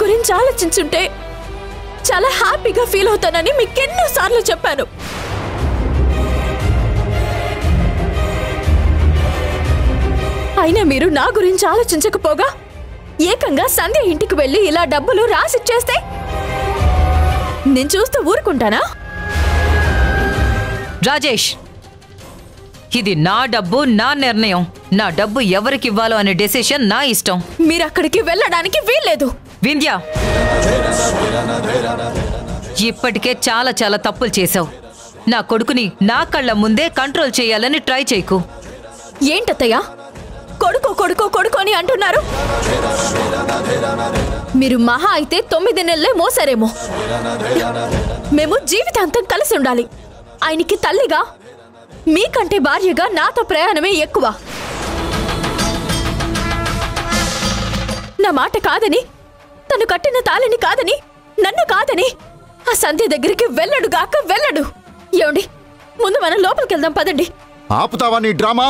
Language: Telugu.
గురించి ఆలోచించుంటే చాలా హ్యాపీగా ఫీల్ అవుతానని మీకెన్నోసార్లు చెప్పాను. అయినా మీరు నా గురించి ఆలోచించకపోగా ఏకంగా సంధ్య ఇంటికి వెళ్ళి ఇలా డబ్బులు రాసిచ్చేస్తే నేను చూస్తూ ఊరుకుంటానా? రాజేష్, ఇది నా డబ్బు, నా నిర్ణయం. నా డబ్బు ఎవరికి ఇవ్వాలో అనే డెసిషన్ నా ఇష్టం. మీరు అక్కడికి వెళ్ళడానికి వీల్లేదు. వింధ్య, ఇప్పటికే చాలా చాలా తప్పులు చేశావు. నా కొడుకుని నా కళ్ళ ముందే కంట్రోల్ చేయాలని ట్రై చేయకు. ఏంటత్తయ్యా కొడుకో కొడుకో కొడుకో అని అంటున్నారు? మీరు మహా అయితే 9 నెలలే మోసారేమో. మేము జీవితాంతం కలిసి ఉండాలి. ఆయనకి తల్లిగా, మీకంటే భార్యగా నాతో ప్రయాణమే ఎక్కువ. నా మాట కాదని, తను కట్టిన తాళిని కాదని, నన్ను కాదని ఆ సంధ్య దగ్గరికి వెళ్ళడుగాక వెళ్ళడు. ఏమండి, ముందు మనం లోపలికి వెళ్దాం పదండి. ఆపుతావా నీ డ్రామా?